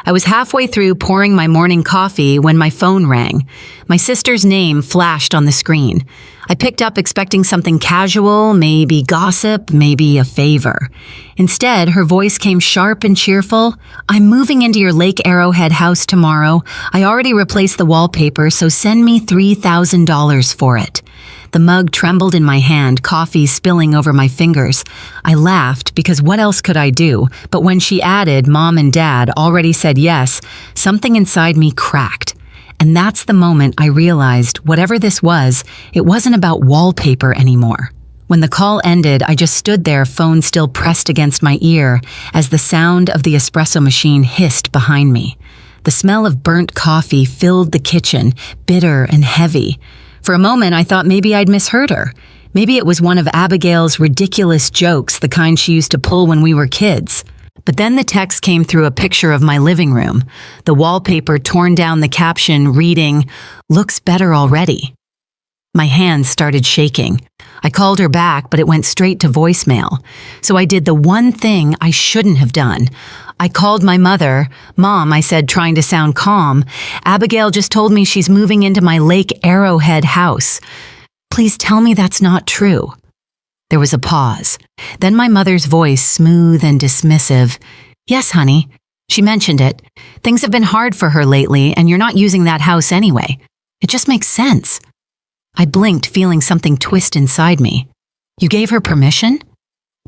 I was halfway through pouring my morning coffee when my phone rang. My sister's name flashed on the screen. I picked up expecting something casual, maybe gossip, maybe a favor. Instead, her voice came sharp and cheerful. "I'm moving into your Lake Arrowhead house tomorrow. I already replaced the wallpaper, so send me $3,000 for it." The mug trembled in my hand, coffee spilling over my fingers. I laughed because what else could I do? But when she added, Mom and Dad already said yes, something inside me cracked. And that's the moment I realized whatever this was, it wasn't about wallpaper anymore. When the call ended, I just stood there, phone still pressed against my ear, as the sound of the espresso machine hissed behind me. The smell of burnt coffee filled the kitchen, bitter and heavy. For a moment, I thought maybe I'd misheard her. Maybe it was one of Abigail's ridiculous jokes, the kind she used to pull when we were kids. But then the text came through a picture of my living room. The wallpaper torn down, the caption reading, "Looks better already." My hands started shaking. I called her back, but it went straight to voicemail. So I did the one thing I shouldn't have done. I called my mother. "Mom," I said, trying to sound calm, "Abigail just told me she's moving into my Lake Arrowhead house. Please tell me that's not true." There was a pause. Then my mother's voice, smooth and dismissive. "Yes, honey. She mentioned it. Things have been hard for her lately, and you're not using that house anyway. It just makes sense." I blinked, feeling something twist inside me. "You gave her permission?"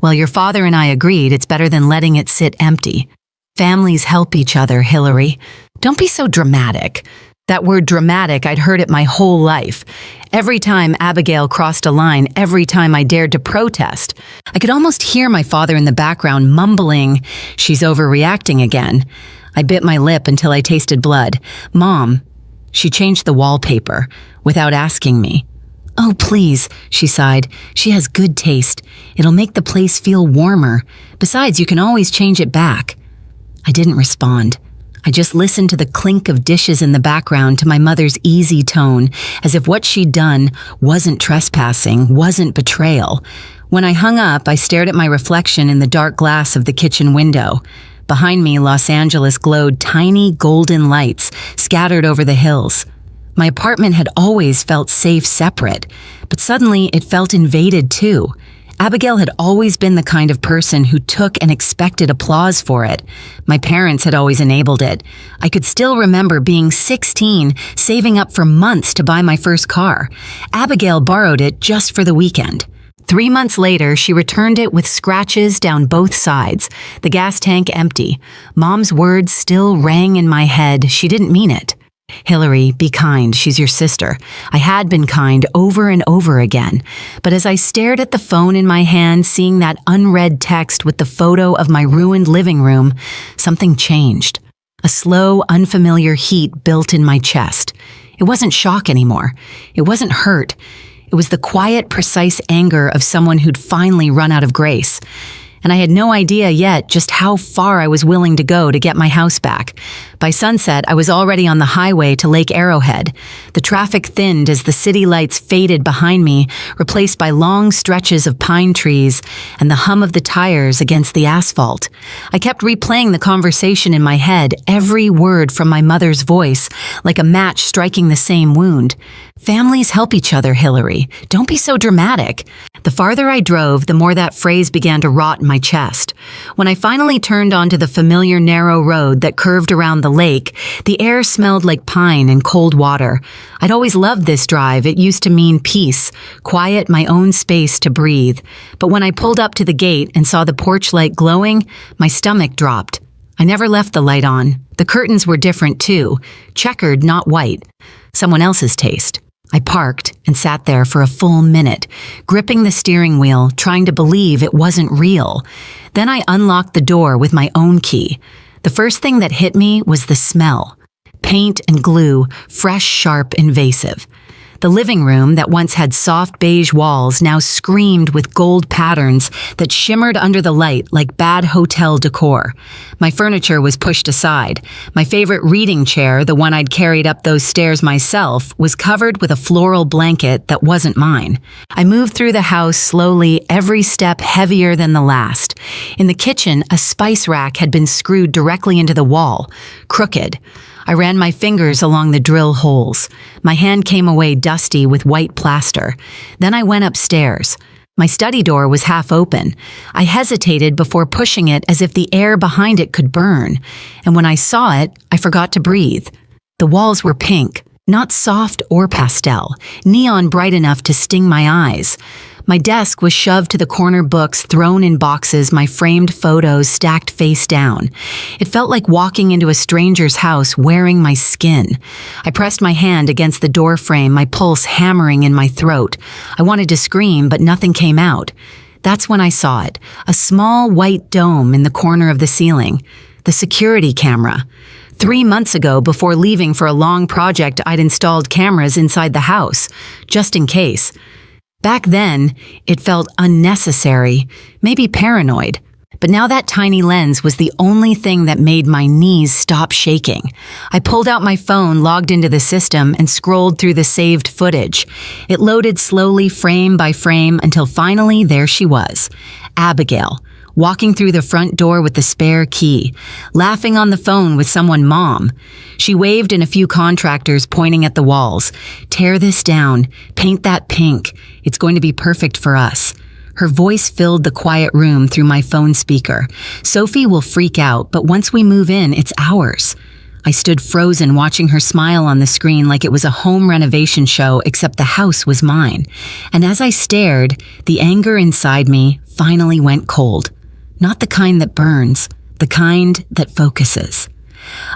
"Well, your father and I agreed it's better than letting it sit empty. Families help each other, Hillary. Don't be so dramatic." That word dramatic, I'd heard it my whole life. Every time Abigail crossed a line, every time I dared to protest, I could almost hear my father in the background mumbling, "She's overreacting again." I bit my lip until I tasted blood. "Mom," she changed the wallpaper without asking me. "Oh, please," she sighed. "She has good taste. It'll make the place feel warmer. Besides, you can always change it back." I didn't respond. I just listened to the clink of dishes in the background, to my mother's easy tone, as if what she'd done wasn't trespassing, wasn't betrayal. When I hung up, I stared at my reflection in the dark glass of the kitchen window. Behind me, Los Angeles glowed tiny golden lights scattered over the hills. My apartment had always felt safe separate, but suddenly it felt invaded too. Abigail had always been the kind of person who took and expected applause for it. My parents had always enabled it. I could still remember being 16, saving up for months to buy my first car. Abigail borrowed it just for the weekend. 3 months later, she returned it with scratches down both sides, the gas tank empty. Mom's words still rang in my head. She didn't mean it. "Hillary, be kind. She's your sister." I had been kind over and over again. But as I stared at the phone in my hand, seeing that unread text with the photo of my ruined living room, something changed. A slow, unfamiliar heat built in my chest. It wasn't shock anymore. It wasn't hurt. It was the quiet, precise anger of someone who'd finally run out of grace. And I had no idea yet just how far I was willing to go to get my house back. By sunset, I was already on the highway to Lake Arrowhead. The traffic thinned as the city lights faded behind me, replaced by long stretches of pine trees and the hum of the tires against the asphalt. I kept replaying the conversation in my head, every word from my mother's voice, like a match striking the same wound. "Families help each other, Hillary. Don't be so dramatic." The farther I drove, the more that phrase began to rot in my chest. When I finally turned onto the familiar narrow road that curved around the lake, the air smelled like pine and cold water. I'd always loved this drive. It used to mean peace, quiet, my own space to breathe. But when I pulled up to the gate and saw the porch light glowing, my stomach dropped. I never left the light on. The curtains were different too, checkered, not white. Someone else's taste. I parked and sat there for a full minute, gripping the steering wheel, trying to believe it wasn't real. Then I unlocked the door with my own key. The first thing that hit me was the smell. Paint and glue, fresh, sharp, invasive. The living room that once had soft beige walls now screamed with gold patterns that shimmered under the light like bad hotel decor. My furniture was pushed aside. My favorite reading chair, the one I'd carried up those stairs myself, was covered with a floral blanket that wasn't mine. I moved through the house slowly, every step heavier than the last. In the kitchen, a spice rack had been screwed directly into the wall, crooked. I ran my fingers along the drill holes. My hand came away dusty with white plaster. Then I went upstairs. My study door was half open. I hesitated before pushing it as if the air behind it could burn. And when I saw it, I forgot to breathe. The walls were pink, not soft or pastel, neon bright enough to sting my eyes. My desk was shoved to the corner, books thrown in boxes, my framed photos stacked face down. It felt like walking into a stranger's house wearing my skin. I pressed my hand against the door frame, my pulse hammering in my throat. I wanted to scream, but nothing came out. That's when I saw it, a small white dome in the corner of the ceiling. The security camera. 3 months ago, before leaving for a long project, I'd installed cameras inside the house, just in case. Back then, it felt unnecessary, maybe paranoid. But now that tiny lens was the only thing that made my knees stop shaking. I pulled out my phone, logged into the system, and scrolled through the saved footage. It loaded slowly, frame by frame, until finally there she was, Abigail, walking through the front door with the spare key, laughing on the phone with someone mom. She waved in a few contractors pointing at the walls. Tear this down, paint that pink. It's going to be perfect for us. Her voice filled the quiet room through my phone speaker. Sophie will freak out, but once we move in, it's ours. I stood frozen watching her smile on the screen like it was a home renovation show, except the house was mine. And as I stared, the anger inside me finally went cold. Not the kind that burns, the kind that focuses.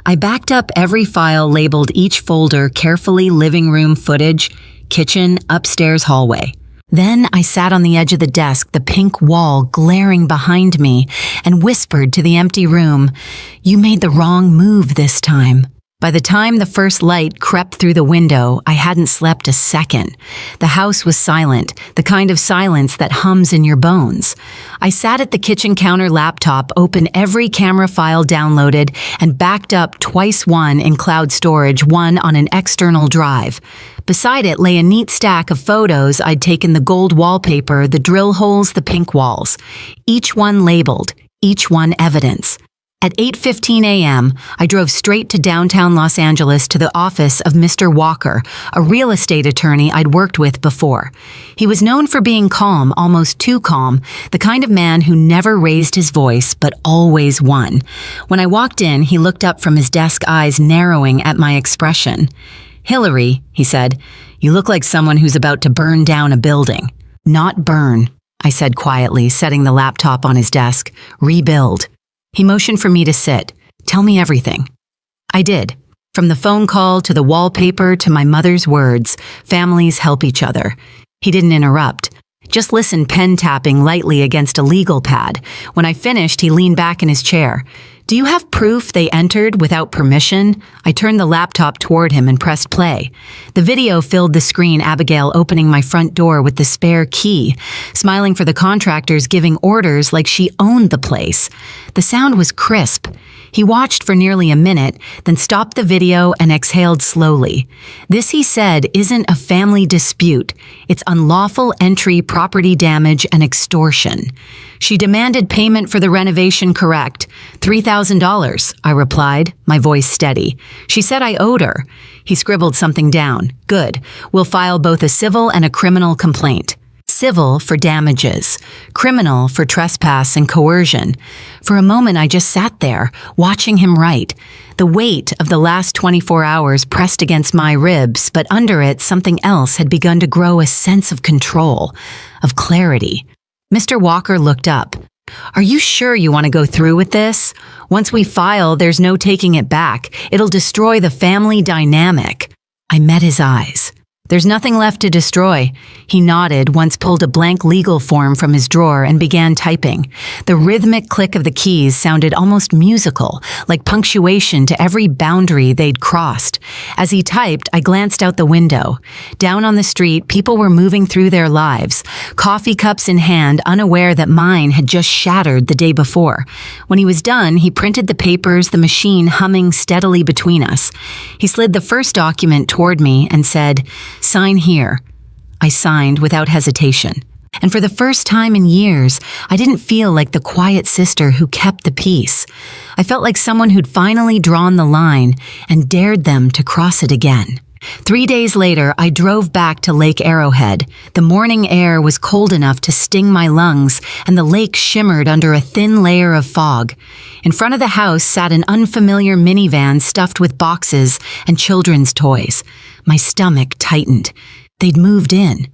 I backed up every file, labeled each folder carefully: living room footage, kitchen, upstairs hallway. Then I sat on the edge of the desk, the pink wall glaring behind me, and whispered to the empty room, "You made the wrong move this time." By the time the first light crept through the window, I hadn't slept a second. The house was silent, the kind of silence that hums in your bones. I sat at the kitchen counter laptop, opened every camera file downloaded, and backed up twice, one in cloud storage, one on an external drive. Beside it lay a neat stack of photos I'd taken: the gold wallpaper, the drill holes, the pink walls. Each one labeled, each one evidence. At 8:15 a.m., I drove straight to downtown Los Angeles to the office of Mr. Walker, a real estate attorney I'd worked with before. He was known for being calm, almost too calm, the kind of man who never raised his voice but always won. When I walked in, he looked up from his desk, eyes narrowing at my expression. "Hillary," he said, "you look like someone who's about to burn down a building." "Not burn," I said quietly, setting the laptop on his desk. "Rebuild." He motioned for me to sit. "Tell me everything." I did. From the phone call to the wallpaper to my mother's words, families help each other. He didn't interrupt. Just listened, pen tapping lightly against a legal pad. When I finished, he leaned back in his chair. "Do you have proof they entered without permission?" I turned the laptop toward him and pressed play. The video filled the screen, Abigail opening my front door with the spare key, smiling for the contractors, giving orders like she owned the place. The sound was crisp. He watched for nearly a minute, then stopped the video and exhaled slowly. "This," he said, "isn't a family dispute. It's unlawful entry, property damage, and extortion." "She demanded payment for the renovation, correct?" $3,000, I replied, my voice steady. "She said I owed her." He scribbled something down. "Good. We'll file both a civil and a criminal complaint." Civil for damages, criminal for trespass and coercion. For a moment, I just sat there, watching him write. The weight of the last 24 hours pressed against my ribs, but under it, something else had begun to grow, a sense of control, of clarity. Mr. Walker looked up. "Are you sure you want to go through with this? Once we file, there's no taking it back. It'll destroy the family dynamic." I met his eyes. There's nothing left to destroy. He nodded, once pulled a blank legal form from his drawer and began typing. The rhythmic click of the keys sounded almost musical, like punctuation to every boundary they'd crossed. As he typed, I glanced out the window. Down on the street, people were moving through their lives, coffee cups in hand, unaware that mine had just shattered the day before. When he was done, he printed the papers, the machine humming steadily between us. He slid the first document toward me and said, "Sign here." I signed without hesitation. And for the first time in years, I didn't feel like the quiet sister who kept the peace. I felt like someone who'd finally drawn the line and dared them to cross it again. 3 days later, I drove back to Lake Arrowhead. The morning air was cold enough to sting my lungs, and the lake shimmered under a thin layer of fog. In front of the house sat an unfamiliar minivan stuffed with boxes and children's toys. My stomach tightened. They'd moved in.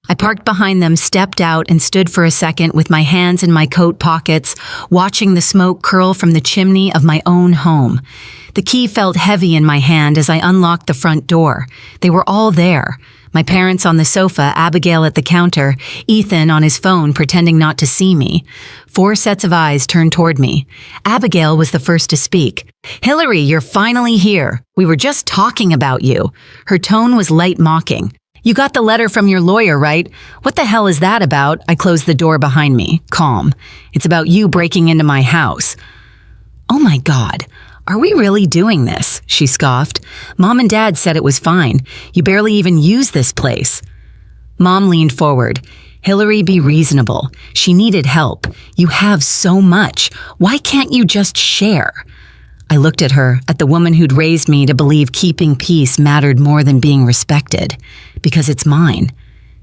I parked behind them, stepped out, and stood for a second with my hands in my coat pockets, watching the smoke curl from the chimney of my own home. The key felt heavy in my hand as I unlocked the front door. They were all there. My parents on the sofa, Abigail at the counter, Ethan on his phone pretending not to see me. 4 sets of eyes turned toward me. Abigail was the first to speak. "Hillary, you're finally here. We were just talking about you." Her tone was light mocking. "You got the letter from your lawyer, right? What the hell is that about?" I closed the door behind me, calm. "It's about you breaking into my house." "Oh my God. Are we really doing this?" she scoffed. "Mom and Dad said it was fine. You barely even use this place." Mom leaned forward. "Hillary, be reasonable. She needed help. You have so much. Why can't you just share?" I looked at her, at the woman who'd raised me to believe keeping peace mattered more than being respected. "Because it's mine."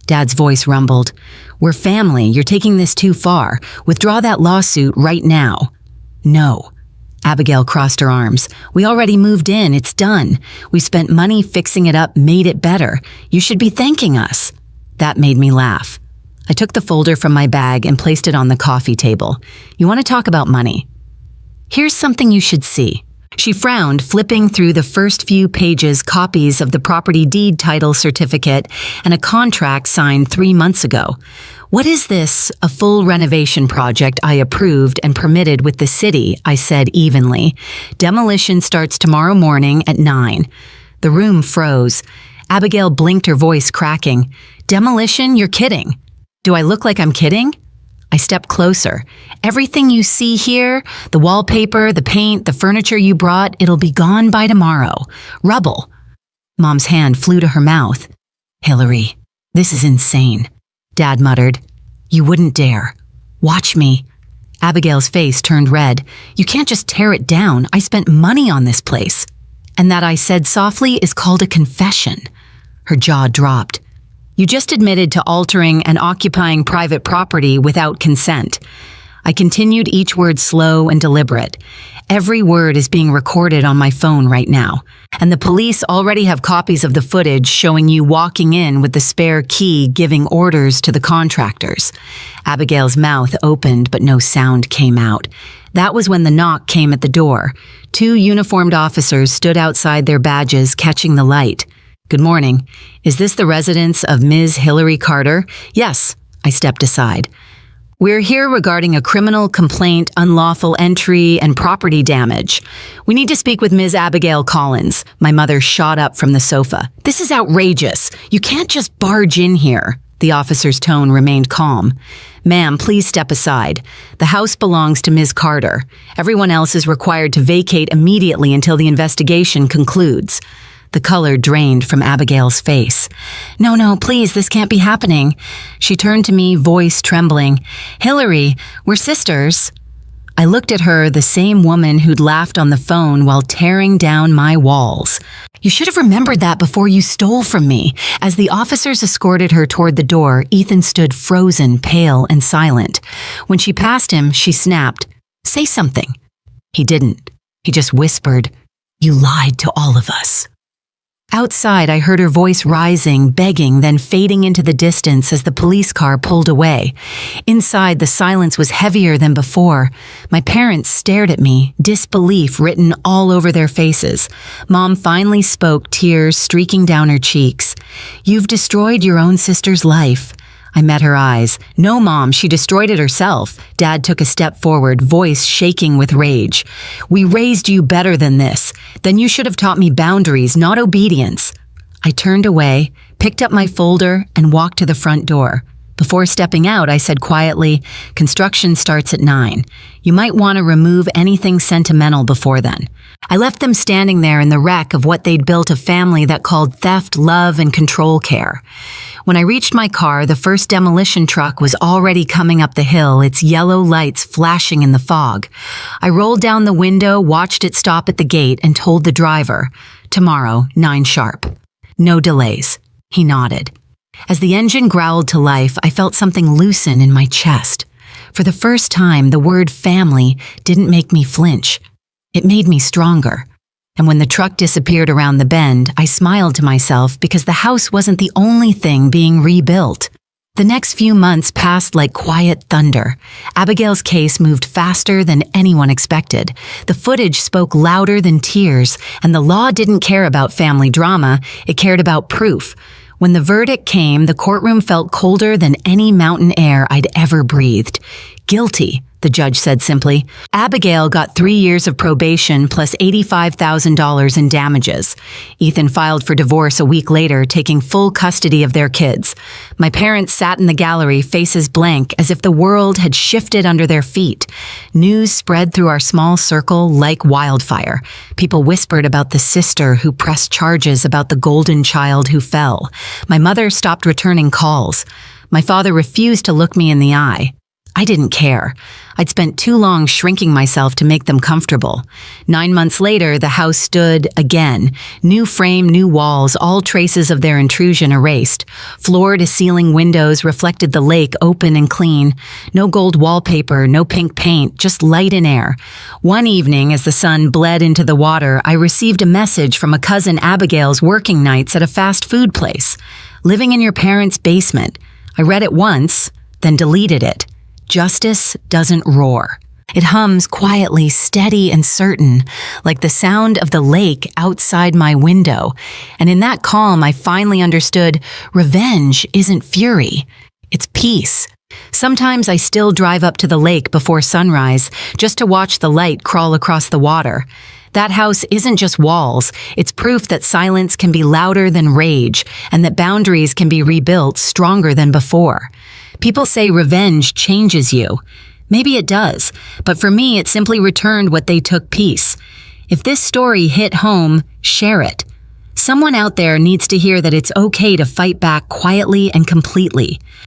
Dad's voice rumbled. "We're family. You're taking this too far. Withdraw that lawsuit right now." "No." Abigail crossed her arms. "We already moved in. It's done. We spent money fixing it up, made it better. You should be thanking us." That made me laugh. I took the folder from my bag and placed it on the coffee table. "You want to talk about money? Here's something you should see." She frowned, flipping through the first few pages, copies of the property deed title certificate and a contract signed 3 months ago. "What is this? A full renovation project I approved and permitted with the city," I said evenly. "Demolition starts tomorrow morning at 9. The room froze. Abigail blinked, her voice cracking. "Demolition? You're kidding." "Do I look like I'm kidding?" I stepped closer. "Everything you see here, the wallpaper, the paint, the furniture you brought, it'll be gone by tomorrow. Rubble." Mom's hand flew to her mouth. "Hillary, this is insane." Dad muttered. "You wouldn't dare. Watch me." Abigail's face turned red. "You can't just tear it down. I spent money on this place." "And that," I said softly, "is called a confession." Her jaw dropped. "You just admitted to altering and occupying private property without consent." I continued, each word slow and deliberate. "Every word is being recorded on my phone right now, and the police already have copies of the footage showing you walking in with the spare key giving orders to the contractors." Abigail's mouth opened, but no sound came out. That was when the knock came at the door. 2 uniformed officers stood outside their badges, catching the light. "Good morning. Is this the residence of Ms. Hillary Carter?" "Yes." I stepped aside. "We're here regarding a criminal complaint, unlawful entry, and property damage. We need to speak with Ms. Abigail Collins." My mother shot up from the sofa. "This is outrageous. You can't just barge in here." The officer's tone remained calm. "Ma'am, please step aside. The house belongs to Ms. Carter. Everyone else is required to vacate immediately until the investigation concludes." The color drained from Abigail's face. No, please, this can't be happening." She turned to me, voice trembling. "Hillary, we're sisters." I looked at her, the same woman who'd laughed on the phone while tearing down my walls. "You should have remembered that before you stole from me." As the officers escorted her toward the door, Ethan stood frozen, pale and silent. When she passed him, she snapped, "Say something." He didn't. He just whispered, "You lied to all of us." Outside, I heard her voice rising, begging, then fading into the distance as the police car pulled away. Inside, the silence was heavier than before. My parents stared at me, disbelief written all over their faces. Mom finally spoke, tears streaking down her cheeks. "You've destroyed your own sister's life." I met her eyes. "No, Mom, she destroyed it herself." Dad took a step forward, voice shaking with rage. "We raised you better than this. Then you should have taught me boundaries, not obedience." I turned away, picked up my folder, and walked to the front door. Before stepping out, I said quietly, "Construction starts at 9. You might want to remove anything sentimental before then." I left them standing there in the wreck of what they'd built a family that called theft, love, and control care. When I reached my car, the first demolition truck was already coming up the hill, its yellow lights flashing in the fog. I rolled down the window, watched it stop at the gate, and told the driver, "Tomorrow, 9 sharp. No delays." He nodded. As the engine growled to life, I felt something loosen in my chest. For the first time, the word family didn't make me flinch. It made me stronger. And when the truck disappeared around the bend, I smiled to myself because the house wasn't the only thing being rebuilt. The next few months passed like quiet thunder. Abigail's case moved faster than anyone expected. The footage spoke louder than tears, and the law didn't care about family drama, it cared about proof. When the verdict came, the courtroom felt colder than any mountain air I'd ever breathed. "Guilty," the judge said simply. Abigail got 3 years of probation plus $85,000 in damages. Ethan filed for divorce a week later, taking full custody of their kids. My parents sat in the gallery, faces blank, as if the world had shifted under their feet. News spread through our small circle like wildfire. People whispered about the sister who pressed charges, about the golden child who fell. My mother stopped returning calls. My father refused to look me in the eye. I didn't care. I'd spent too long shrinking myself to make them comfortable. 9 months later, the house stood again. New frame, new walls, all traces of their intrusion erased. Floor-to-ceiling windows reflected the lake open and clean. No gold wallpaper, no pink paint, just light and air. One evening, as the sun bled into the water, I received a message from a cousin Abigail's working nights at a fast food place. "Living in your parents' basement." I read it once, then deleted it. Justice doesn't roar. It hums quietly, steady and certain, like the sound of the lake outside my window. And in that calm, I finally understood revenge isn't fury, it's peace. Sometimes I still drive up to the lake before sunrise, just to watch the light crawl across the water. That house isn't just walls, it's proof that silence can be louder than rage, and that boundaries can be rebuilt stronger than before. People say revenge changes you. Maybe it does, but for me it simply returned what they took: peace. If this story hit home, share it. Someone out there needs to hear that it's okay to fight back quietly and completely.